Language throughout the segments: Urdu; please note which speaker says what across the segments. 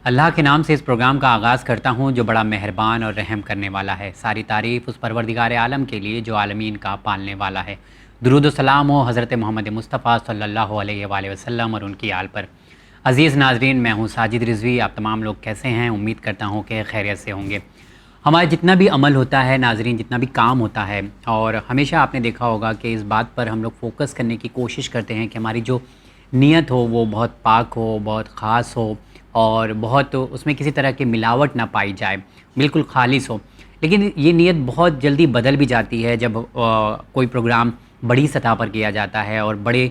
Speaker 1: اللہ کے نام سے اس پروگرام کا آغاز کرتا ہوں جو بڑا مہربان اور رحم کرنے والا ہے۔ ساری تعریف اس پروردگار عالم کے لیے جو عالمین کا پالنے والا ہے۔ درود و سلام ہو حضرت محمد مصطفیٰ صلی اللہ علیہ وآلہ وسلم اور ان کی آل پر۔ عزیز ناظرین، میں ہوں ساجد رضوی۔ آپ تمام لوگ کیسے ہیں؟ امید کرتا ہوں کہ خیریت سے ہوں گے۔ ہمارا جتنا بھی عمل ہوتا ہے ناظرین، جتنا بھی کام ہوتا ہے، اور ہمیشہ آپ نے دیکھا ہوگا کہ اس بات پر ہم لوگ فوکس کرنے کی کوشش کرتے ہیں کہ ہماری جو نیت ہو وہ بہت پاک ہو، بہت خاص ہو، اور بہت اس میں کسی طرح کی ملاوٹ نہ پائی جائے، بالکل خالص ہو۔ لیکن یہ نیت بہت جلدی بدل بھی جاتی ہے جب کوئی پروگرام بڑی سطح پر کیا جاتا ہے اور بڑے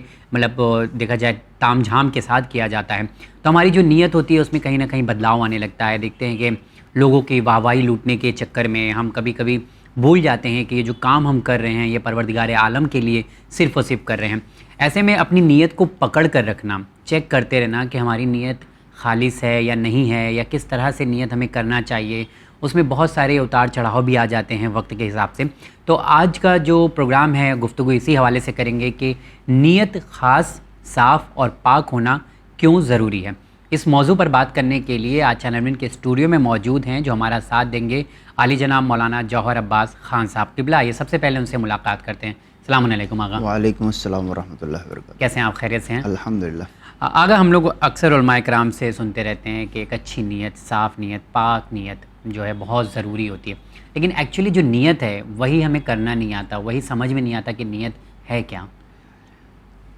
Speaker 1: دیکھا جائے تام جھام کے ساتھ کیا جاتا ہے، تو ہماری جو نیت ہوتی ہے اس میں کہیں نہ کہیں بدلاؤ آنے لگتا ہے۔ دیکھتے ہیں کہ لوگوں کی واہواہی لوٹنے کے چکر میں ہم کبھی کبھی بھول جاتے ہیں کہ یہ جو کام ہم کر رہے ہیں یہ پروردگار عالم کے لیے صرف اور صرف کر رہے ہیں۔ ایسے میں اپنی نیت کو پکڑ کر رکھنا، چیک کرتے رہنا کہ ہماری نیت خالص ہے یا نہیں ہے، یا کس طرح سے نیت ہمیں کرنا چاہیے۔ اس میں بہت سارے اتار چڑھاؤ بھی آ جاتے ہیں وقت کے حساب سے۔ تو آج کا جو پروگرام ہے گفتگو اسی حوالے سے کریں گے کہ نیت خاص، صاف اور پاک ہونا کیوں ضروری ہے۔ اس موضوع پر بات کرنے کے لیے آج چینل کے اسٹوڈیو میں موجود ہیں جو ہمارا ساتھ دیں گے عالی جناب مولانا جوہر عباس خان صاحب قبلہ۔ یہ سب سے پہلے ان سے ملاقات کرتے ہیں۔ السلام علیکم آغا۔
Speaker 2: وعلیکم السلام ورحمۃ اللہ وبرکاتہ۔
Speaker 1: کیسے ہیں آپ؟ خیریت سے ہیں؟
Speaker 2: الحمدللہ۔
Speaker 1: آگا ہم لوگ اکثر علماء کرام سے سنتے رہتے ہیں کہ ایک اچھی نیت، صاف نیت، پاک نیت جو ہے بہت ضروری ہوتی ہے، لیکن ایکچولی جو نیت ہے وہی ہمیں کرنا نہیں آتا، وہی سمجھ میں نہیں آتا کہ نیت ہے کیا۔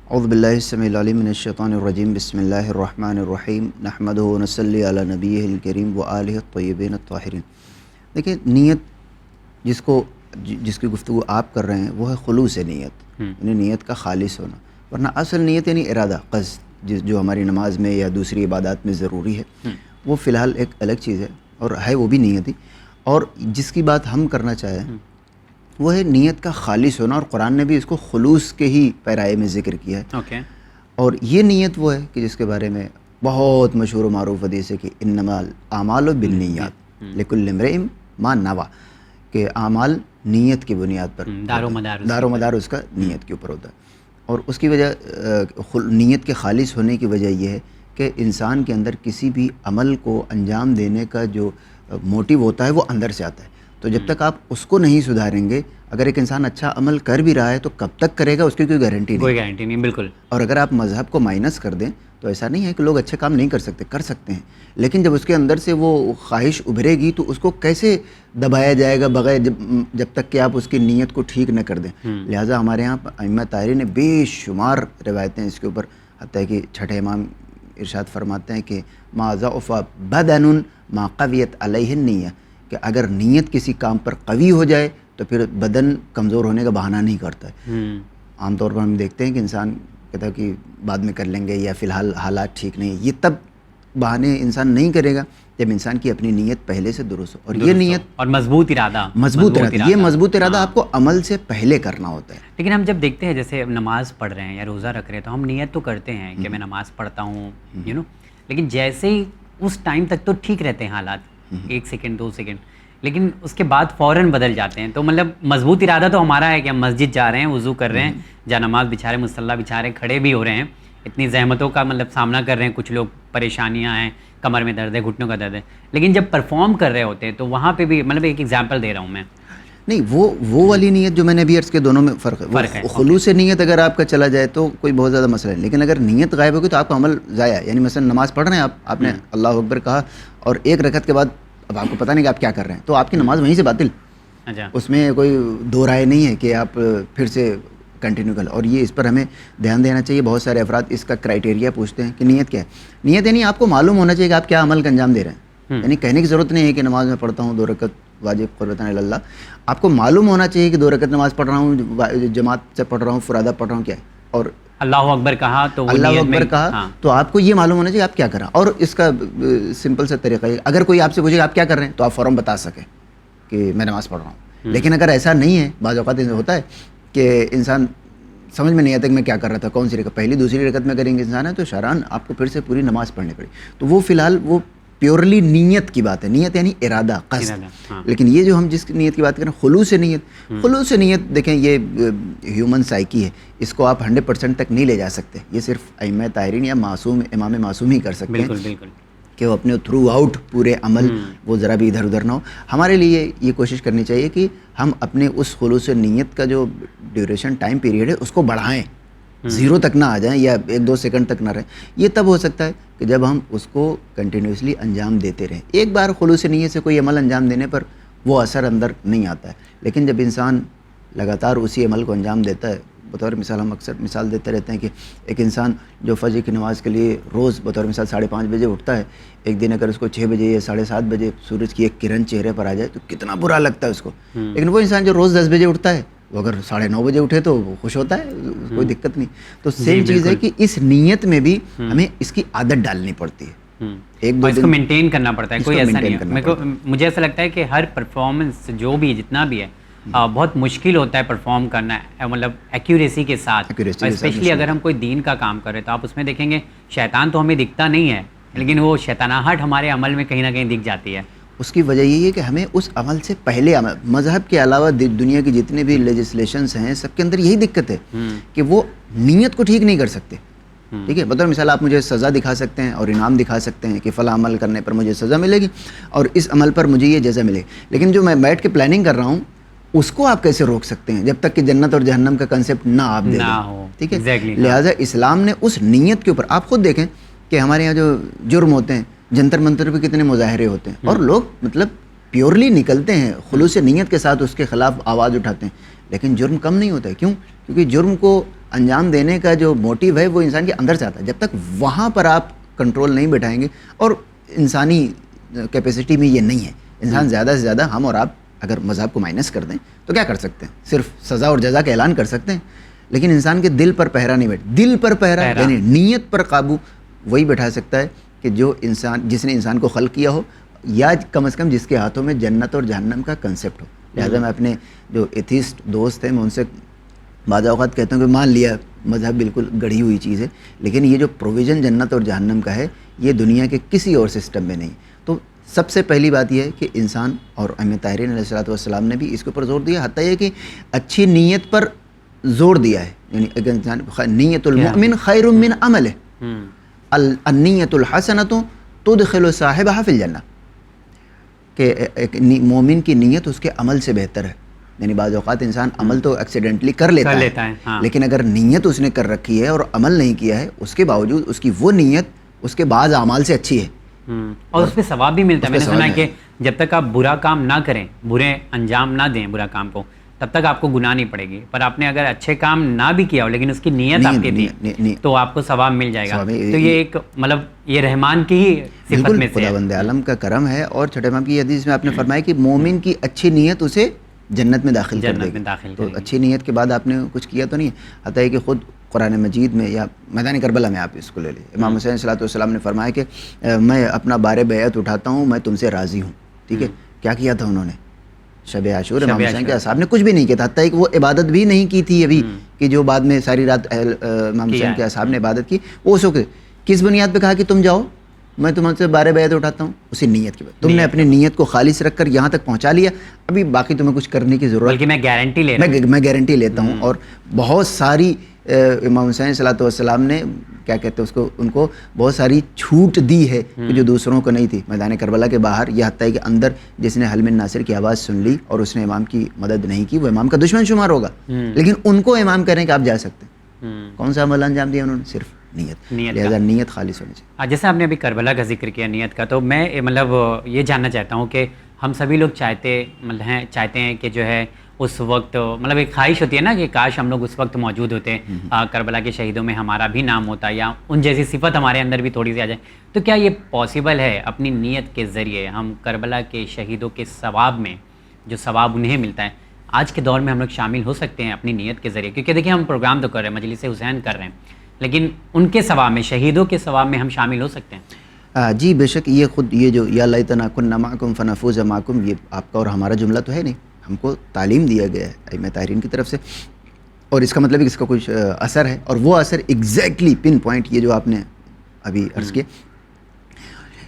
Speaker 2: اعوذ باللہ السمیع العلیم من الشیطان الرجیم، بسم اللہ الرحمن الرحیم، نحمدہ ونصلی علی نبیہ الکریم وآلہ الطیبین الطاہرین۔ دیکھیں، نیت جس کی گفتگو آپ کر رہے ہیں وہ ہے خلوص نیت، یعنی نیت کا خالص ہونا، ورنہ اصل نیت یعنی ارادہ، قصد، جو ہماری نماز میں یا دوسری عبادات میں ضروری ہے، وہ فی الحال ایک الگ چیز ہے اور ہے وہ بھی نیت ہی۔ اور جس کی بات ہم کرنا چاہیں وہ ہے نیت کا خالص ہونا، اور قرآن نے بھی اس کو خلوص کے ہی پیرائے میں ذکر کیا ہے۔ اور یہ نیت وہ ہے کہ جس کے بارے میں بہت مشہور و معروف حدیث ہے کہ انما الاعمال بالنیات لکل امرئ ما نوی، کہ اعمال نیت کی بنیاد پر دار و مدار اس کا نیت کے اوپر ہوتا ہے۔ اور اس کی وجہ نیت کے خالص ہونے کی وجہ یہ ہے کہ انسان کے اندر کسی بھی عمل کو انجام دینے کا جو موٹیو ہوتا ہے وہ اندر سے آتا ہے۔ تو جب تک آپ اس کو نہیں سدھاریں گے، اگر ایک انسان اچھا عمل کر بھی رہا ہے تو کب تک کرے گا اس کی کوئی گارنٹی نہیں،
Speaker 1: بالکل۔
Speaker 2: اور اگر آپ مذہب کو مائنس کر دیں تو ایسا نہیں ہے کہ لوگ اچھے کام نہیں کر سکتے، کر سکتے ہیں، لیکن جب اس کے اندر سے وہ خواہش ابھرے گی تو اس کو کیسے دبایا جائے گا بغیر جب تک کہ آپ اس کی نیت کو ٹھیک نہ کر دیں۔ لہٰذا ہمارے یہاں ائمہ طاہرین نے بے شمار روایتیں اس کے اوپر، حتیٰ کہ چھٹے امام ارشاد فرماتے ہیں کہ ما ضعف بدن ما قویت علیہ النیہ، کہ اگر نیت کسی کام پر قوی ہو جائے تو پھر بدن کمزور ہونے کا بہانہ نہیں کرتا ہے۔ عام طور پر ہم دیکھتے ہیں کہ انسان کہتا ہے کہ بعد میں کر لیں گے یا فی الحال حالات ٹھیک نہیں، یہ تب بہانے انسان نہیں کرے گا جب انسان کی اپنی نیت پہلے سے درست ہو، اور یہ نیت
Speaker 1: اور مضبوط ارادہ،
Speaker 2: یہ مضبوط ارادہ آپ کو عمل سے پہلے کرنا ہوتا ہے۔
Speaker 1: لیکن ہم جب دیکھتے ہیں جیسے نماز پڑھ رہے ہیں یا روزہ رکھ رہے ہیں تو ہم نیت تو کرتے ہیں کہ میں نماز پڑھتا ہوں، لیکن جیسے ہی اس ٹائم تک تو ٹھیک رہتے ہیں حالات، 1 سیکنڈ 2 سیکنڈ، لیکن اس کے بعد فوراً بدل جاتے ہیں۔ تو مضبوط ارادہ تو ہمارا ہے کہ ہم مسجد جا رہے ہیں، وضو کر رہے ہیں، جا نماز بچھا رہے ہیں، مصلی بچھا رہے ہیں، کھڑے بھی ہو رہے ہیں، اتنی زحمتوں کا سامنا کر رہے ہیں، کچھ لوگ پریشانیاں ہیں، کمر میں درد ہے، گھٹنوں کا درد ہے، لیکن جب پرفارم کر رہے ہوتے ہیں تو وہاں پہ بھی ایک ایگزامپل دے رہا ہوں میں،
Speaker 2: نہیں وہ والی نیت جو میں نے ابھی عرض کے دونوں میں فرق ہے۔ خلوص نیت اگر آپ کا چلا جائے تو کوئی بہت زیادہ مسئلہ نہیں، لیکن اگر نیت غائب ہوگی تو آپ کا عمل ضائع ہے۔ یعنی مثلا نماز پڑھ رہے ہیں آپ نے اللہ اکبر کہا اور 1 رکعت کے بعد اب آپ کو پتہ نہیں کہ آپ کیا کر رہے ہیں، تو آپ کی نماز وہیں سے باطل، اس میں کوئی دو رائے نہیں ہے کہ آپ پھر سے کنٹینیو کر لیں۔ اور یہ اس پر ہمیں دھیان دینا چاہیے۔ بہت سارے افراد اس کا کرائٹیریا پوچھتے ہیں کہ نیت کیا ہے۔ نیت یعنی آپ کو معلوم ہونا چاہیے کہ آپ کیا عمل کا انجام دے رہے ہیں، یعنی کہنے کی ضرورت نہیں ہے کہ نماز میں پڑھتا ہوں 2 رکعت واجب قربتاً اللہ، آپ کو معلوم ہونا چاہیے کہ 2 رکعت نماز پڑھ رہا ہوں، جماعت سے پڑھ رہا ہوں، فرادہ پڑھ رہا ہوں، کیا ہے، اور
Speaker 1: اللہ اکبر کہا تو
Speaker 2: اللہ اکبر کہا تو آپ کو یہ معلوم ہونا چاہیے آپ کیا کر رہے ہیں۔ اور اس کا سمپل سا طریقہ ہے، اگر کوئی آپ سے پوچھے کہ آپ کیا کر رہے ہیں تو آپ فوراً بتا سکیں کہ میں نماز پڑھ رہا ہوں۔ لیکن اگر ایسا نہیں ہے، بعض اوقات ہوتا ہے کہ انسان سمجھ میں نہیں آتا کہ میں کیا کر رہا تھا، کون سی رکعت، پہلی دوسری رکعت میں کریں گے انسان ہے تو شرعاً آپ کو پھر سے پوری نماز پڑھنی پڑے، تو وہ فی الحال وہ پیورلی نیت کی بات ہے. نیت یعنی ارادہ, قصد. لیکن یہ جو ہم جس نیت کی بات کریں خلوص نیت, خلوص نیت دیکھیں یہ ہیومن سائیکی ہے, اس کو آپ 100% تک نہیں لے جا سکتے. یہ صرف ائمہ طاہرین یا معصوم امام معصوم ہی کر سکتے ہیں کہ وہ اپنے تھرو آؤٹ پورے عمل وہ ذرا بھی ادھر ادھر نہ ہو. ہمارے لیے یہ کوشش کرنی چاہیے کہ ہم اپنے اس خلوص نیت کا جو ڈیوریشن ٹائم پیریڈ ہے اس کو بڑھائیں, 0 تک نہ آ جائیں یا 1-2 سیکنڈ تک نہ رہیں. یہ تب ہو سکتا ہے کہ جب ہم اس کو کنٹینیوسلی انجام دیتے رہیں. ایک بار خلوص نیت سے کوئی عمل انجام دینے پر وہ اثر اندر نہیں آتا ہے, لیکن جب انسان لگاتار اسی عمل کو انجام دیتا ہے, بطور مثال ہم اکثر مثال دیتے رہتے ہیں کہ ایک انسان جو فجر کی نماز کے لیے روز بطور مثال 5:30 بجے اٹھتا ہے, ایک دن اگر اس کو 6 بجے یا 7:30 بجے سورج کی ایک کرن چہرے پر آ جائے تو کتنا برا لگتا ہے اس کو. لیکن وہ انسان جو روز 10 بجے اٹھتا ہے وہ اگر 9:30 بجے اٹھے تو وہ خوش ہوتا ہے, کوئی دقت نہیں. تو سیم چیز ہے کہ اس نیت میں بھی ہمیں اس کی عادت ڈالنی پڑتی ہے, ایک دو
Speaker 1: اس کو مینٹین کرنا پڑتا ہے. کوئی ایسا نہیں ہے, مجھے ایسا لگتا ہے کہ ہر پرفارمنس جو بھی جتنا بھی ہے بہت مشکل ہوتا ہے پرفارم کرنا, مطلب ایکوریسی کے ساتھ. اسپیشلی اگر ہم کوئی دین کا کام کر رہے تو آپ اس میں دیکھیں گے شیطان تو ہمیں دکھتا نہیں ہے, لیکن وہ شیطاناہٹ ہمارے عمل میں کہیں نہ کہیں دکھ جاتی ہے.
Speaker 2: اس کی وجہ یہی ہے کہ ہمیں اس عمل سے پہلے عمل, مذہب کے علاوہ دنیا کی جتنے بھی لیجسلیشنس ہیں سب کے اندر یہی دقت ہے کہ وہ نیت کو ٹھیک نہیں کر سکتے. ٹھیک ہے, بطور مثال آپ مجھے سزا دکھا سکتے ہیں اور انعام دکھا سکتے ہیں کہ فلاں عمل کرنے پر مجھے سزا ملے گی اور اس عمل پر مجھے یہ جزا ملے گی, لیکن جو میں بیٹھ کے پلاننگ کر رہا ہوں اس کو آپ کیسے روک سکتے ہیں جب تک کہ جنت اور جہنم کا کنسیپٹ نہ آپ دے دیں. ٹھیک ہے, لہٰذا اسلام نے اس نیت کے اوپر, آپ خود دیکھیں کہ ہمارے یہاں جو جرم ہوتے ہیں جنتر منتر پہ کتنے مظاہرے ہوتے ہیں, اور لوگ مطلب پیورلی نکلتے ہیں خلوص نیت کے ساتھ اس کے خلاف آواز اٹھاتے ہیں, لیکن جرم کم نہیں ہوتا ہے. کیوں؟ کیونکہ جرم کو انجام دینے کا جو موٹیو ہے وہ انسان کے اندر سے آتا ہے. جب تک وہاں پر آپ کنٹرول نہیں بٹھائیں گے, اور انسانی کیپیسٹی میں یہ نہیں ہے, انسان زیادہ سے زیادہ ہم اور آپ اگر مذہب کو مائنس کر دیں تو کیا کر سکتے ہیں, صرف سزا اور جزا کا اعلان کر سکتے ہیں, لیکن انسان کے دل پر پہرا نہیں بیٹھ, دل پر پہرا یعنی نیت پر قابو وہی بٹھا سکتا ہے کہ جو انسان جس نے انسان کو خلق کیا ہو, یا کم از کم جس کے ہاتھوں میں جنت اور جہنم کا کنسیپٹ ہو. لہٰذا میں اپنے جو ایتھیسٹ دوست ہیں میں ان سے بعض اوقات کہتا ہوں کہ مان لیا مذہب بالکل گڑھی ہوئی چیز ہے, لیکن یہ جو پروویژن جنت اور جہنم کا ہے یہ دنیا کے کسی اور سسٹم میں نہیں. تو سب سے پہلی بات یہ ہے کہ انسان, اور ائمہ طاہرین علیہ الصلوۃ والسلام نے بھی اس کے اوپر زور دیا, حتیٰ یہ کہ اچھی نیت پر زور دیا ہے. یعنی اگر انسان نیت المؤمن خیر من عملہ, النیت الحسنۃ تدخل صاحبہا فی الجنہ, کہ ایک مومن کی نیت اس کے عمل سے بہتر ہے. یعنی بعض اوقات انسان عمل تو ایکسیڈنٹلی کر لیتا ہے, لیکن اگر نیت اس نے کر رکھی ہے اور عمل نہیں کیا ہے, اس کے باوجود اس کی وہ نیت اس کے بعض اعمال سے اچھی ہے
Speaker 1: اور اس پہ ثواب بھی ملتا ہے. میں نے سنا ہے کہ جب تک آپ برا کام نہ کریں, برے انجام نہ دیں برا کام کو, تب تک آپ کو گناہ نہیں پڑے گی. پر آپ نے اگر اچھے کام نہ بھی کیا ہو لیکن اس کی نیت آپ کی تھی تو آپ کو ثواب مل جائے گا. تو یہ ایک مطلب یہ رحمان کی ہی صفت میں سے ہے,
Speaker 2: خداوند عالم کا کرم ہے. اور چھٹے امام کی حدیث میں آپ نے فرمایا کہ مومن کی اچھی نیت اسے جنت میں داخل کر دے گی. تو اچھی نیت کے بعد آپ نے کچھ کیا تو نہیں, حتیٰ کہ خود قرآن مجید میں یا میدان کربلا میں آپ اس کو لے لیں, امام حسین صلی اللہ علیہ وسلم نے فرمایا کہ میں اپنا بار بیعت اٹھاتا ہوں, میں تم سے راضی ہوں. ٹھیک ہے, کیا کیا تھا انہوں نے شب عاشور, امام حسین کے اصحاب نے کچھ بھی نہیں کیا تھا, حتیٰ کہ وہ عبادت بھی نہیں کی تھی ابھی کہ جو بعد میں ساری رات امام حسین کے اصحاب نے عبادت کی. وہ اس وقت کس بنیاد پہ کہا کہ تم جاؤ میں تم سے بار بیعت اٹھاتا ہوں, اسی نیت کی بات. تم نے اپنی نیت کو خالص رکھ کر یہاں تک پہنچا لیا, ابھی باقی تمہیں کچھ کرنے کی ضرورت,
Speaker 1: بلکہ میں گارنٹی لے رہا ہوں,
Speaker 2: میں گارنٹی لیتا ہوں. اور بہت ساری امام حسین صلی اللہ علیہ وسلم نے کیا کہتے ہیں اس کو, ان کو بہت ساری چھوٹ دی ہے جو دوسروں کو نہیں تھی. میدان کربلا کے باہر یا حتیٰ کہ اندر جس نے حلم ناصر کی آواز سن لی اور اس نے امام کی مدد نہیں کی وہ امام کا دشمن شمار ہوگا, لیکن ان کو امام کریں کہ آپ جا سکتے ہیں. کون سا عمل انجام دیا انہوں نے؟ صرف نیت. لہذا نیت خالص ہونی چاہیے.
Speaker 1: جیسے آپ نے ابھی کربلا کا ذکر کیا نیت کا, تو میں مطلب یہ جاننا چاہتا ہوں کہ ہم سبھی لوگ چاہتے ہیں کہ جو ہے اس وقت مطلب ایک خواہش ہوتی ہے نا کہ کاش ہم لوگ اس وقت موجود ہوتے, کربلا کے شہیدوں میں ہمارا بھی نام ہوتا یا ان جیسی صفت ہمارے اندر بھی تھوڑی سی آ جائے. تو کیا یہ پاسبل ہے اپنی نیت کے ذریعے ہم کربلا کے شہیدوں کے ثواب میں جو ثواب انہیں ملتا ہے آج کے دور میں ہم لوگ شامل ہو سکتے ہیں اپنی نیت کے ذریعے؟ کیونکہ دیکھیں ہم پروگرام تو کر رہے ہیں, مجلس حسین کر رہے ہیں, لیکن ان کے ثواب میں, شہیدوں کے ثواب میں ہم شامل ہو سکتے ہیں؟
Speaker 2: جی بے شک. یہ خود یہ جو یا لیتنا کنا معکم فنفوز معکم, یہ آپ کا اور ہمارا جملہ تو ہے نہیں, ہم کو تعلیم دیا گیا ہے ائمہ طاہرین کی طرف سے, اور اس کا مطلب اس کا کچھ اثر ہے, اور وہ اثر ایگزیکٹلی پن پوائنٹ یہ جو آپ نے ابھی عرض کیا,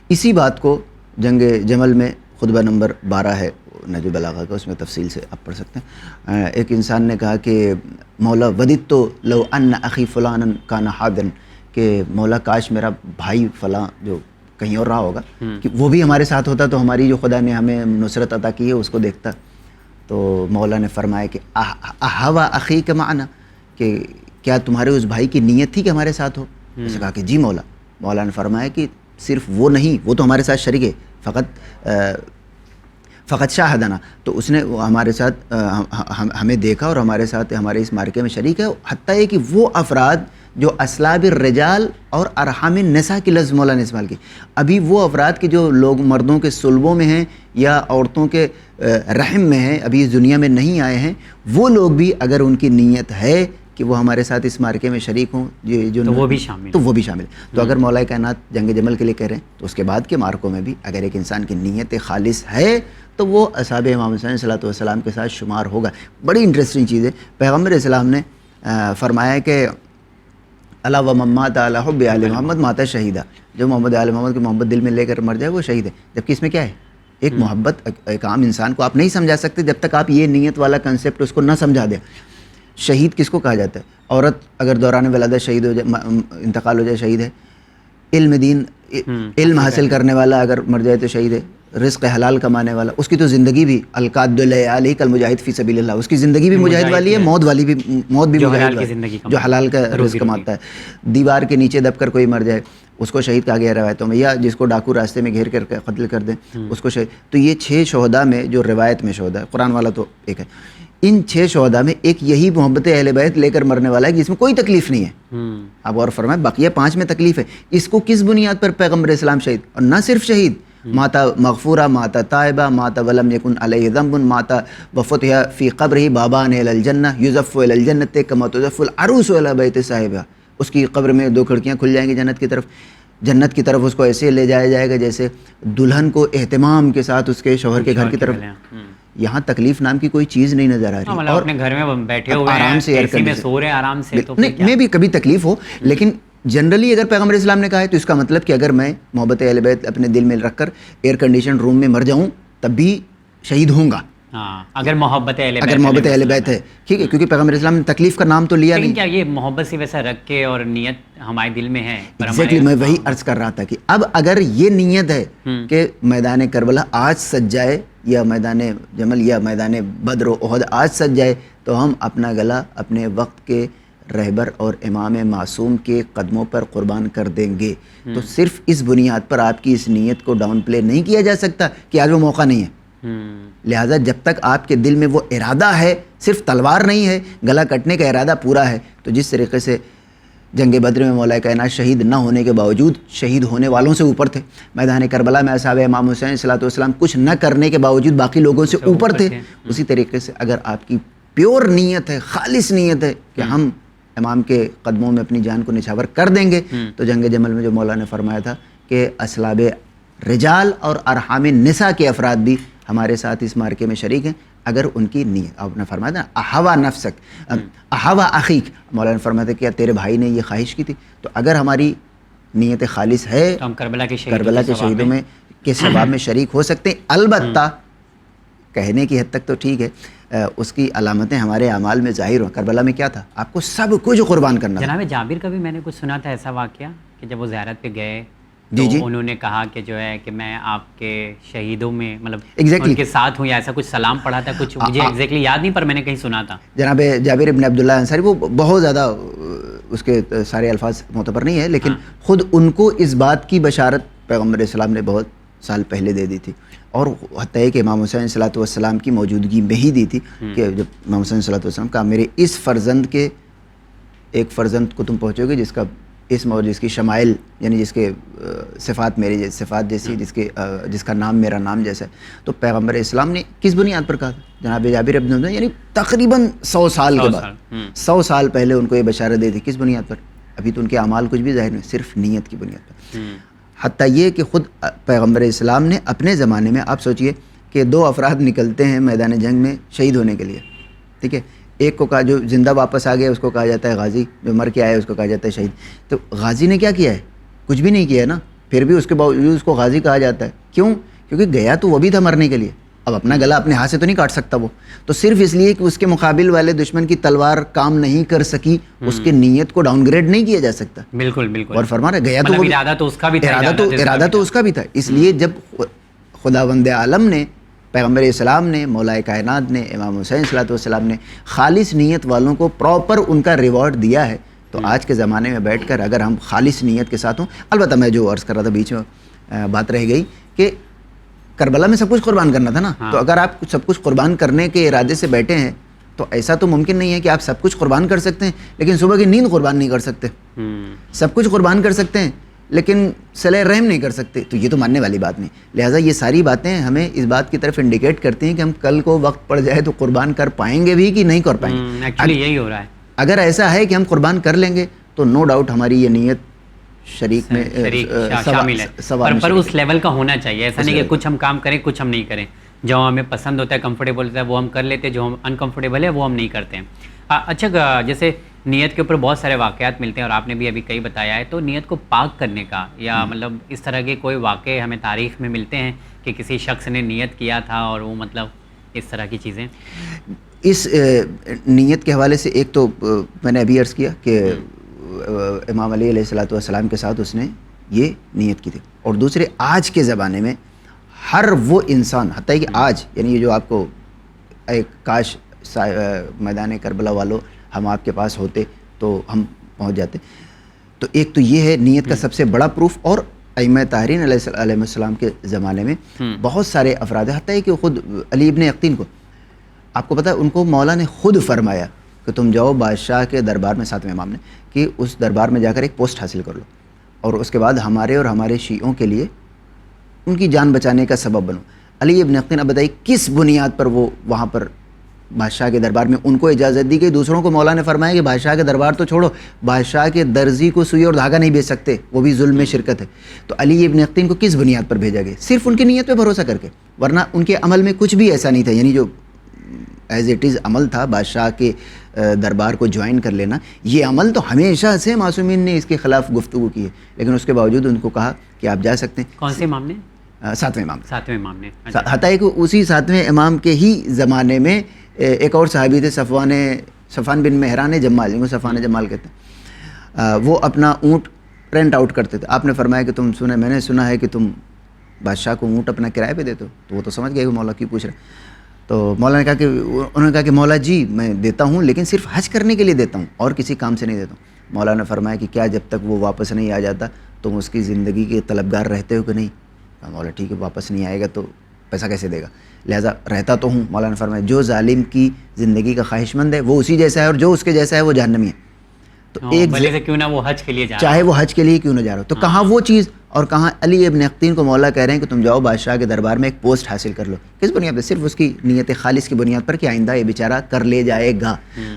Speaker 2: اسی بات کو جنگ جمل میں خطبہ نمبر 12 ہے نہج البلاغہ کا، اس میں تفصیل سے آپ پڑھ سکتے ہیں. ایک انسان نے کہا کہ مولا وددت لو ان اخی فلانا کان حاضرا، کہ مولا کاش میرا بھائی فلاں جو کہیں اور رہا ہوگا کہ وہ بھی ہمارے ساتھ ہوتا تو ہماری جو خدا نے ہمیں نصرت عطا کی ہے اس کو دیکھتا. تو مولا نے فرمایا کہ احوا اخی کا معنی، کہ کیا تمہارے اس بھائی کی نیت تھی کہ ہمارے ساتھ ہو؟ اس نے کہا کہ جی مولا. مولا نے فرمایا کہ صرف وہ نہیں، وہ تو ہمارے ساتھ شریک ہے، فقط شاہدنا، تو اس نے ہمارے ساتھ ہمیں دیکھا اور ہمارے ساتھ ہمارے اس مارکے میں شریک ہے. حتیٰ یہ کہ وہ افراد جو اسلاب الرجال اور ارحام النساء کی لفظ مولا نے استعمال کی، ابھی وہ افراد کے جو لوگ مردوں کے صلبوں میں ہیں یا عورتوں کے رحم میں ہیں، ابھی اس دنیا میں نہیں آئے ہیں، وہ لوگ بھی اگر ان کی نیت ہے کہ وہ ہمارے ساتھ اس مارکے میں شریک ہوں
Speaker 1: تو وہ بھی شامل.
Speaker 2: تو اگر مولا کائنات جنگ جمل کے لیے کہہ رہے ہیں تو اس کے بعد کے مارکوں میں بھی اگر ایک انسان کی نیت خالص ہے تو وہ اصحاب امام حسین صلی اللہ علیہ وسلم کے ساتھ شمار ہوگا. بڑی انٹرسٹنگ چیز ہے. پیغمبر اسلام نے فرمایا کہ اللہ و ممات علی حب آل محمد ماتا شہیدہ، جو محمد آل محمد کی محبت دل میں لے کر مر جائے وہ شہید ہے. جبکہ اس میں کیا ہے، ایک محبت ایک عام انسان کو آپ نہیں سمجھا سکتے جب تک آپ یہ نیت والا کنسیپٹ اس کو نہ سمجھا دیں. شہید کس کو کہا جاتا ہے؟ عورت اگر دوران ولادت شہید ہو جائے، انتقال ہو جائے، شہید ہے. علم دین علم حاصل کرنے والا اگر مر جائے تو شہید ہے. رزق حلال کمانے والا، اس کی تو زندگی بھی القاد اللیالی کالمجاہد فی سبیل اللہ، اس کی زندگی بھی مجاہد والی ہے، موت بھی مجاہد والی، جو حلال کا رزق کماتا ہے. دیوار کے نیچے دب کر کوئی مر جائے اس کو شہید کہا گیا روایتوں میں، یا جس کو ڈاکو راستے میں گھیر کر قتل کر دیں اس کو شہید. تو یہ 6 شہداء میں جو روایت میں شہداء، قرآن والا تو ایک ہے، ان 6 شہداء میں ایک یہی محبت اہل بیت لے کر مرنے والا ہے جس میں کوئی تکلیف نہیں ہے. اب اور فرمائیں بقیہ 5 میں تکلیف ہے. اس کو کس بنیاد پر پیغمبر اسلام شہید؟ اور نہ صرف شہید، ماتا مغفورہ، ماتا تائبہ، ماتا ولم یکن علیہ ذنب، ماتا وفتح فی قبرہ بابان الی الجنہ یزف الی الجنۃ کما تزف العروس الی بیت صاحبہ. اس کی قبر میں 2 کھڑکیاں کھل جائیں گی جنت کی طرف اس کو ایسے لے جایا جائے گا جیسے دلہن کو اہتمام کے ساتھ اس کے شوہر کے گھر کی طرف. یہاں تکلیف نام کی کوئی چیز نہیں نظر آ رہی، اور
Speaker 1: اپنے گھر میں بیٹھے ہوئے
Speaker 2: آرام سے
Speaker 1: اے سی میں سو رہے آرام سے. تو
Speaker 2: میں بھی کبھی تکلیف ہو، لیکن جنرلی اگر پیغمبر اسلام نے کہا ہے تو اس کا مطلب کہ اگر میں محبت اہل بیت اپنے دل میں رکھ کر ایئر کنڈیشن روم میں مر جاؤں تب بھی شہید ہوں گا.
Speaker 1: اگر محبت اہل
Speaker 2: بیت ہے، ٹھیک ہے، کیونکہ پیغمبر اسلام نے تکلیف کا نام تو لیا نہیں.
Speaker 1: کیا یہ محبت سے ویسا رکھ کے اور نیت ہمارے دل میں ہے؟
Speaker 2: ایگزیکٹلی میں وہی عرض کر رہا تھا کہ اب اگر یہ نیت ہے کہ میدان کربلا آج سج جائے یا میدان جمل یا میدان بدر و احد آج سج جائے تو ہم اپنا گلا اپنے وقت کے رہبر اور امام معصوم کے قدموں پر قربان کر دیں گے. تو صرف اس بنیاد پر آپ کی اس نیت کو ڈاؤن پلے نہیں کیا جا سکتا کہ آج وہ موقع نہیں ہے. لہٰذا جب تک آپ کے دل میں وہ ارادہ ہے، صرف تلوار نہیں ہے، گلا کٹنے کا ارادہ پورا ہے، تو جس طریقے سے جنگ بدر میں مولا کائنات شہید نہ ہونے کے باوجود شہید ہونے والوں سے اوپر تھے، میدان کربلا میں اصحاب امام حسین صلی اللہ علیہ وسلم کچھ نہ کرنے کے باوجود باقی لوگوں سے اوپر تھے، اسی طریقے سے اگر آپ کی پیور نیت ہے، خالص نیت ہے کہ ہم امام کے قدموں میں اپنی جان کو نچھاور کر دیں گے، تو جنگ جمل میں جو مولا نے فرمایا تھا کہ اسلاب رجال اور ارحام النساء کے افراد بھی ہمارے ساتھ اس مارکے میں شریک ہیں اگر ان کی نیت. آپ نے فرمایا تھا احوا نفسک احوا اخیک، مولا نے فرمایا تھا کہ تیرے بھائی نے یہ خواہش کی تھی. تو اگر ہماری نیت خالص ہے
Speaker 1: تو ہم کربلا کے
Speaker 2: شہیدوں میں کے ثواب میں شریک ہو سکتے ہیں. البتہ کہنے کی حد تک تو ٹھیک ہے، اس کی علامتیں ہمارے اعمال میں ظاہر ہوں. کربلا میں کیا تھا؟ آپ کو سب کچھ قربان کرنا.
Speaker 1: جناب جابر کا بھی میں نے کچھ سنا تھا ایسا واقعہ کہ جب وہ زیارت پہ گئے
Speaker 2: جی
Speaker 1: انہوں نے کہا کہ جو ہے کہ میں آپ کے شہیدوں میں مطلب
Speaker 2: ایگزیکٹلی
Speaker 1: ان کے ساتھ ہوں، یا ایسا کچھ سلام پڑھا تھا، کچھ مجھے ایگزیکٹلی یاد نہیں پر میں نے کہیں سنا تھا.
Speaker 2: جناب جابر ابن عبداللہ انصاری وہ بہت زیادہ اس کے سارے الفاظ معتبر نہیں ہے، لیکن خود ان کو اس بات کی بشارت پیغمبر اسلام نے بہت سال پہلے دے دی تھی، اور حتیٰ کہ امام حسین صلی اللہ علیہ وسلم کی موجودگی میں ہی دی تھی کہ جب امام حسین صلی اللہ علیہ وسلم کہا میرے اس فرزند کے ایک فرزند کو تم پہنچو گے جس کا اسم اور جس کی شمائل یعنی جس کے صفات میری صفات جیسی، جس کا نام میرا نام جیسا ہے. تو پیغمبر اسلام نے کس بنیاد پر کہا تھا؟ جناب جابر ابن عبداللہ یعنی تقریباً 100 سال کے بعد 100 سال پہلے ان کو یہ بشارت دی تھی. کس بنیاد پر؟ ابھی تو ان کے اعمال کچھ بھی ظاہر نہیں، صرف نیت کی بنیاد پر. حتیٰ یہ کہ خود پیغمبر اسلام نے اپنے زمانے میں، آپ سوچئے کہ 2 افراد نکلتے ہیں میدان جنگ میں شہید ہونے کے لیے، ٹھیک ہے، ایک کو کہا جو زندہ واپس آ گیا اس کو کہا جاتا ہے غازی، جو مر کے آیا اس کو کہا جاتا ہے شہید. تو غازی نے کیا کیا ہے؟ کچھ بھی نہیں کیا ہے نا، پھر بھی اس کے باوجود اس کو غازی کہا جاتا ہے. کیوں؟ کیونکہ گیا تو وہ بھی تھا مرنے کے لیے. اب اپنا گلا اپنے ہاتھ سے تو نہیں کاٹ سکتا وہ, تو صرف اس لیے کہ اس کے مقابل والے دشمن کی تلوار کام نہیں کر سکی, اس کی نیت کو ڈاؤن گریڈ نہیں کیا جا سکتا.
Speaker 1: بالکل بالکل.
Speaker 2: اور فرما رہے گیا تو وہ
Speaker 1: ارادہ تو اس کا بھی تھا,
Speaker 2: ارادہ تو اس کا بھی تھا. اس لیے جب خداوند عالم نے, پیغمبر اسلام نے, مولا کائنات نے, امام حسین صلی اللہ علیہ وسلم نے خالص نیت والوں کو پراپر ان کا ریوارڈ دیا ہے, تو آج کے زمانے میں بیٹھ کر اگر ہم خالص نیت کے ساتھ ہوں. البتہ میں جو عرض کر رہا تھا بیچ میں بات رہ گئی کہ کربلا میں سب کچھ قربان کرنا تھا نا, تو اگر آپ سب کچھ قربان کرنے کے ارادے سے بیٹھے ہیں تو ایسا تو ممکن نہیں ہے کہ آپ سب کچھ قربان کر سکتے ہیں لیکن صبح کی نیند قربان نہیں کر سکتے. سب کچھ قربان کر سکتے ہیں لیکن صلہ رحم نہیں کر سکتے, تو یہ تو ماننے والی بات نہیں. لہٰذا یہ ساری باتیں ہمیں اس بات کی طرف انڈیکیٹ کرتی ہیں کہ ہم کل کو وقت پڑ جائے تو قربان کر پائیں گے بھی کہ نہیں کر پائیں گے.
Speaker 1: ایکچولی یہی ہو رہا ہے.
Speaker 2: اگر ایسا ہے کہ ہم قربان کر لیں گے تو نو ڈاؤٹ ہماری یہ نیت شریک میں
Speaker 1: شامل ہے, پر اس لیول کا ہونا چاہیے. ایسا نہیں کہ کچھ ہم کام کریں کچھ ہم نہیں کریں. جو ہمیں پسند ہوتا ہے, کمفرٹیبل ہوتا ہے وہ ہم کر لیتے ہیں, جو ہم انکمفرٹیبل ہے وہ ہم نہیں کرتے ہیں. اچھا, جیسے نیت کے اوپر بہت سارے واقعات ملتے ہیں اور آپ نے بھی ابھی کئی بتایا ہے, تو نیت کو پاک کرنے کا یا مطلب اس طرح کے کوئی واقعے ہمیں تاریخ میں ملتے ہیں کہ کسی شخص نے نیت کیا تھا اور وہ مطلب اس طرح کی چیزیں؟
Speaker 2: اس نیت کے حوالے سے ایک تو میں نے ابھی عرض کیا کہ امام علی علیہ الصلوۃ والسلام کے ساتھ اس نے یہ نیت کی تھی. اور دوسرے, آج کے زمانے میں ہر وہ انسان, حتیٰ کہ آج یعنی یہ جو آپ کو ایک کاش میدان کربلا والوں ہم آپ کے پاس ہوتے تو ہم پہنچ جاتے. تو ایک تو یہ ہے نیت کا سب سے بڑا پروف. اور ائمہ طاہرین علیہ السلام کے زمانے میں بہت سارے افراد ہیں, حتیٰ کہ خود علی ابن یقطین کو آپ کو پتہ ہے ان کو مولا نے خود فرمایا کہ تم جاؤ بادشاہ کے دربار میں, ساتویں امام نے, کہ اس دربار میں جا کر ایک پوسٹ حاصل کر لو اور اس کے بعد ہمارے اور ہمارے شیعوں کے لیے ان کی جان بچانے کا سبب بنو. علی ابن یقطین, اب بتائیے کس بنیاد پر وہ وہاں پر بادشاہ کے دربار میں ان کو اجازت دی گئی. دوسروں کو مولا نے فرمایا کہ بادشاہ کے دربار تو چھوڑو, بادشاہ کے درزی کو سوئی اور دھاگا نہیں بیچ سکتے, وہ بھی ظلم میں شرکت ہے. تو علی ابن یقطین کو کس بنیاد پر بھیجا گیا؟ صرف ان کی نیت پہ بھروسہ کر کے, ورنہ ان کے عمل میں کچھ بھی ایسا نہیں تھا. یعنی جو ایز اٹ از عمل تھا بادشاہ کے دربار کو جوائن کر لینا, یہ عمل تو ہمیشہ سے معصومین نے اس کے خلاف گفتگو کی ہے, لیکن اس کے باوجود ان کو کہا کہ آپ جا سکتے ہیں.
Speaker 1: کون سے امام نے؟
Speaker 2: ساتویں امام.
Speaker 1: ساتویں امام نے.
Speaker 2: حتیٰ کہ اسی ساتویں امام کے ہی زمانے میں ایک اور صحابی تھے, صفوان بن مہران جمال, جن کو صفوان جمال کہتے ہیں. وہ اپنا اونٹ رینٹ آؤٹ کرتے تھے. آپ نے فرمایا کہ تم سنے, میں نے سنا ہے کہ تم بادشاہ کو اونٹ اپنا کرائے پہ دیتے ہو. تو وہ تو سمجھ گئے کہ مولا کی پوچھ رہے. تو مولا نے کہا کہ انہوں نے کہا کہ مولا جی میں دیتا ہوں لیکن صرف حج کرنے کے لیے دیتا ہوں اور کسی کام سے نہیں دیتا ہوں. مولا نے فرمایا کہ کیا جب تک وہ واپس نہیں آ جاتا تم اس کی زندگی کے طلبگار رہتے ہو کہ نہیں؟ مولا ٹھیک ہے, واپس نہیں آئے گا تو پیسہ کیسے دے گا, لہٰذا رہتا تو ہوں. مولا نے فرمایا جو ظالم کی زندگی کا خواہش مند ہے وہ اسی جیسا ہے اور جو اس کے جیسا ہے وہ جہنمی ہے. تو ایک
Speaker 1: بھلے سے کیوں نہ وہ حج کے لیے جا رہا,
Speaker 2: چاہے وہ حج کے لیے کیوں نہ جا رہا ہو, تو کہاں وہ چیز اور کہاں علی ابن یقطین کو مولا کہہ رہے ہیں کہ تم جاؤ بادشاہ کے دربار میں ایک پوسٹ حاصل کر لو. کس بنیاد پہ؟ صرف اس کی نیت خالص کی بنیاد پر کہ آئندہ یہ بیچارہ کر لے جائے گا.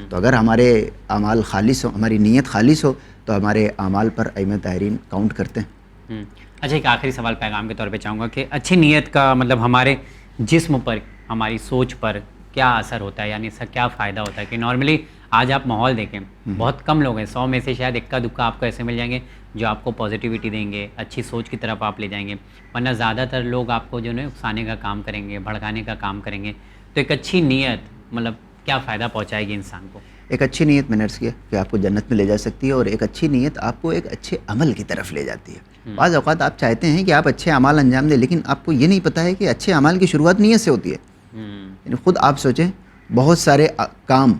Speaker 2: تو اگر ہمارے اعمال خالص ہو, ہماری نیت خالص ہو, تو ہمارے اعمال پر ائمہ طاہرین کاؤنٹ کرتے ہیں.
Speaker 1: اچھا, ایک آخری سوال پیغام کے طور پہ چاہوں گا کہ اچھی نیت کا مطلب ہمارے جسم پر, ہماری سوچ پر کیا اثر ہوتا ہے, یعنی اس کا کیا فائدہ ہوتا ہے؟ کہ نارملی آج آپ ماحول دیکھیں, بہت کم لوگ ہیں, 100 میں سے شاید اکا دکا آپ کو ایسے مل جائیں گے جو آپ کو پازیٹیوٹی دیں گے, اچھی سوچ کی طرف آپ لے جائیں گے, ورنہ زیادہ تر لوگ آپ کو جو ہے اکسانے کا کام کریں گے, بھڑکانے کا کام کریں گے. تو ایک اچھی نیت مطلب کیا فائدہ پہنچائے گی انسان کو؟
Speaker 2: ایک اچھی نیت میں نے عرض کیا کہ آپ کو جنت میں لے جا سکتی ہے, اور ایک اچھی نیت آپ کو ایک اچھے عمل کی طرف لے جاتی ہے. بعض اوقات آپ چاہتے ہیں کہ آپ اچھے اعمال انجام دیں, لیکن آپ کو یہ نہیں پتہ ہے کہ اچھے اعمال کی شروعات نیت سے ہوتی ہے. یعنی خود آپ سوچیں, بہت سارے کام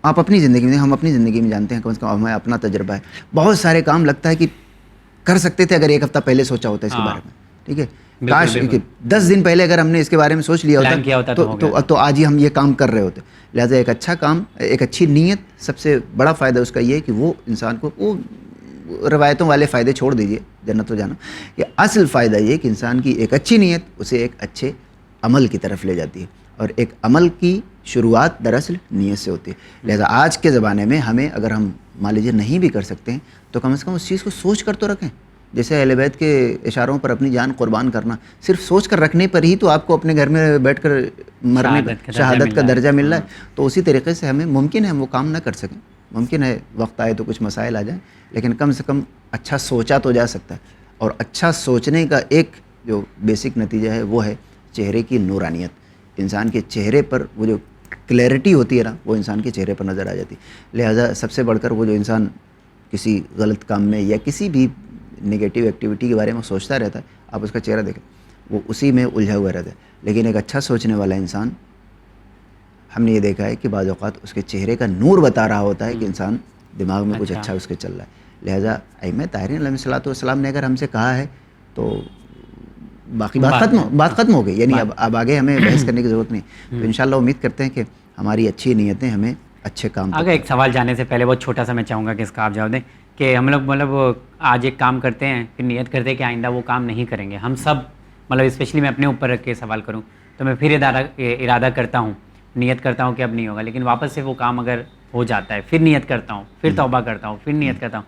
Speaker 2: آپ اپنی زندگی میں, ہم اپنی زندگی میں جانتے ہیں, کم از کم ہمیں اپنا تجربہ ہے, بہت سارے کام لگتا ہے کہ کر سکتے تھے اگر ایک ہفتہ پہلے سوچا ہوتا ہے اس کے بارے میں. ٹھیک ہے, کاش 10 دن پہلے اگر ہم نے اس کے بارے میں سوچ لیا ہوتا تو آج ہی ہم یہ کام کر رہے ہوتے. لہٰذا ایک اچھا کام, ایک اچھی نیت, سب سے بڑا فائدہ اس کا یہ ہے کہ وہ انسان کو, وہ روایتوں والے فائدے چھوڑ دیجئے, جنت ہو جانا, کہ اصل فائدہ یہ کہ انسان کی ایک اچھی نیت اسے ایک اچھے عمل کی طرف لے جاتی ہے, اور ایک عمل کی شروعات دراصل نیت سے ہوتی ہے. لہٰذا آج کے زمانے میں ہمیں, اگر ہم مان لیجیے نہیں بھی کر سکتے ہیں, تو کم از کم اس چیز کو سوچ کر تو رکھیں. جیسے اہل بیت کے اشاروں پر اپنی جان قربان کرنا, صرف سوچ کر رکھنے پر ہی تو آپ کو اپنے گھر میں بیٹھ کر مرنے پر شہادت کا درجہ مل رہا ہے. تو اسی طریقے سے ہمیں ممکن ہے ہم وہ کام نہ کر سکیں, ممکن ہے وقت آئے تو کچھ مسائل آ جائیں, لیکن کم سے کم اچھا سوچا تو جا سکتا ہے. اور اچھا سوچنے کا ایک جو بیسک نتیجہ ہے وہ ہے چہرے کی نورانیت. انسان کے چہرے پر وہ جو کلیئرٹی ہوتی ہے نا وہ انسان کے چہرے پر نظر آ جاتی ہے. لہٰذا سب سے بڑھ کر وہ جو انسان کسی غلط کام میں یا کسی بھی نگیٹیو ایکٹیویٹی کے بارے میں سوچتا رہتا ہے, آپ اس کا چہرہ دیکھیں, وہ اسی میں الجھا ہوا رہتا ہے. لیکن ایک اچھا سوچنے والا انسان, ہم نے یہ دیکھا ہے کہ بعض اوقات اس کے چہرے کا نور بتا رہا ہوتا ہے کہ انسان دماغ میں کچھ اچھا اس کے چل رہا ہے. لہٰذا ائمہ طاہرین علیہ الصلوۃ والسلام نے اگر ہم سے کہا ہے تو باقی بات ختم ہو گئی. یعنی اب آگے ہمیں بحث کرنے کی ضرورت نہیں. تو انشاءاللہ امید کرتے ہیں کہ ہماری اچھی نیتیں ہمیں اچھے کام.
Speaker 1: اگر ایک سوال جانے سے پہلے بہت چھوٹا سا میں چاہوں گا کہ اس کا آپ جواب دیں کہ ہم لوگ مطلب آج ایک کام کرتے ہیں پھر نیت کرتے ہیں کہ آئندہ وہ کام نہیں کریں گے. ہم سب مطلب اسپیشلی میں اپنے اوپر رکھ کے سوال کروں تو میں پھر ارادہ کرتا ہوں, نیت کرتا ہوں کہ اب نہیں ہوگا, لیکن واپس سے وہ کام اگر ہو جاتا ہے پھر نیت کرتا ہوں, پھر توبہ کرتا ہوں, پھر نیت کرتا ہوں.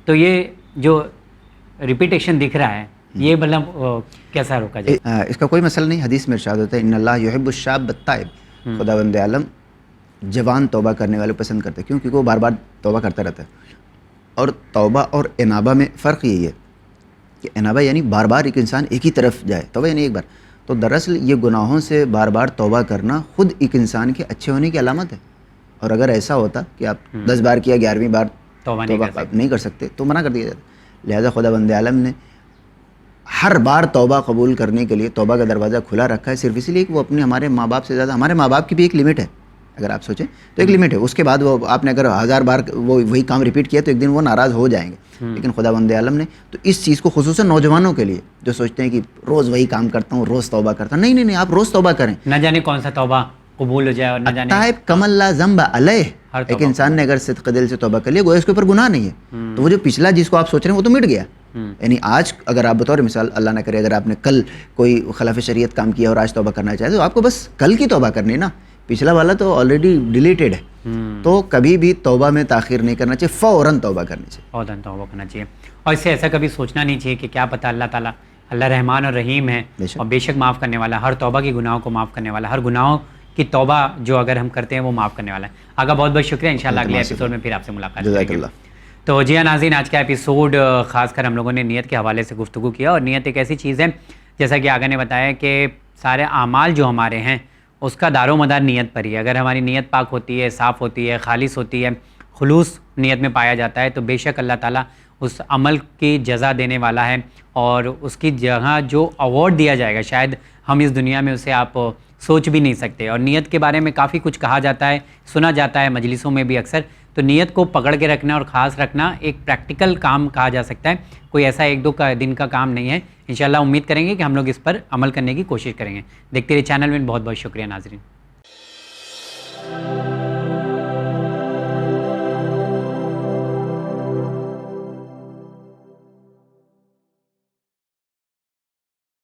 Speaker 1: تو یہ جو ریپیٹیشن دکھ رہا ہے یہ مطلب کیسا روکا جائے؟
Speaker 2: اس کا کوئی مسئلہ نہیں. حدیث میں ارشاد ہوتا ہے ان اللہ یحب الشاب التائب, خداوند عالم جوان توبہ کرنے والے پسند کرتے ہیں, کیونکہ وہ بار بار توبہ کرتا رہتا ہے. اور توبہ اور انابہ میں فرق یہی ہے کہ انابہ یعنی بار بار ایک انسان ایک ہی طرف جائے, توبہ یعنی ایک بار. تو دراصل یہ گناہوں سے بار بار توبہ کرنا خود ایک انسان کے اچھے ہونے کی علامت ہے. اور اگر ایسا ہوتا کہ آپ 10 بار کیا 11ویں بار توبہ نہیں کر سکتے تو منع کر دیا جاتا. لہذا خداوند عالم نے ہر بار توبہ قبول کرنے کے لیے توبہ کا دروازہ کھلا رکھا ہے, صرف اسی لیے کہ وہ اپنے ہمارے ماں باپ سے زیادہ, ہمارے ماں باپ کی بھی ایک لمٹ ہے. اگر آپ سوچیں تو ایک لمٹ ہے, اس کے بعد وہ آپ نے اگر 1000 بار وہی کام ریپیٹ کیا تو ایک دن وہ ناراض ہو جائیں گے. لیکن خداوند عالم نے تو اس چیز کو خصوصاً نوجوانوں کے لیے جو سوچتے ہیں کہ روز وہی کام کرتا ہوں, روز توبہ کرتا ہوں, نہیں, آپ روز توبہ کریں.
Speaker 1: نہ جانے کون سا توبہ قبول ہو جائے اور نہ جانے
Speaker 2: تائب کمل لا ذنب علیہ. ایک انسان نے اگر صدق دل سے توبہ کر لیا گویا اس کے اوپر گناہ نہیں ہے, تو وہ جو پچھلا جس کو آپ سوچ رہے ہیں وہ تو مٹ گیا. یعنی آج اگر آپ بطور مثال, اللہ نہ کرے اگر آپ نے کل کوئی خلاف شریعت کام کیا اور آج توبہ کرنا چاہتے تو آپ کو بس کل کی توبہ کرنی نا, پچھلا والا تو آلریڈی ڈیلیٹڈ ہے. تو کبھی بھی توبہ میں تاخیر نہیں کرنا چاہیے, فوراً توبہ کرنی چاہیے.
Speaker 1: فوراً توبہ کرنا چاہیے. اور اس سے ایسا کبھی سوچنا نہیں چاہیے کہ کیا پتہ اللہ تعالیٰ اللہ رحمان اور رحیم ہے اور بے شک معاف کرنے والا, ہر توبہ کی گناہوں کو معاف کرنے والا, ہر گناہوں کی توبہ جو اگر ہم کرتے ہیں وہ معاف کرنے والا ہے. آگا بہت بہت شکریہ. انشاءاللہ اگلے ایپیسوڈ میں پھر آپ سے ملاقات کریں گے. تو جی ہاں ناظرین, آج کا ایپیسوڈ خاص کر ہم لوگوں نے نیت کے حوالے سے گفتگو کیا. اور نیت ایک ایسی چیز ہے جیسا کہ آگا نے بتایا کہ سارے اعمال جو ہمارے ہیں اس کا دار و مدار نیت پر ہی ہے. اگر ہماری نیت پاک ہوتی ہے, صاف ہوتی ہے, خالص ہوتی ہے, خلوص نیت میں پایا جاتا ہے تو بے شک اللہ تعالیٰ اس عمل کی جزا دینے والا ہے. اور اس کی جگہ جو ایوارڈ دیا جائے گا شاید ہم اس دنیا میں اسے آپ سوچ بھی نہیں سکتے. اور نیت کے بارے میں کافی کچھ کہا جاتا ہے, سنا جاتا ہے مجلسوں میں بھی اکثر. تو نیت کو پکڑ کے رکھنا اور خاص رکھنا ایک پریکٹیکل کام کہا جا سکتا ہے, کوئی ایسا 1-2 دن کا کام نہیں ہے. انشاءاللہ امید کریں گے کہ ہم لوگ اس پر عمل کرنے کی کوشش کریں گے. دیکھتے رہیے چینل میں. بہت بہت شکریہ ناظرین.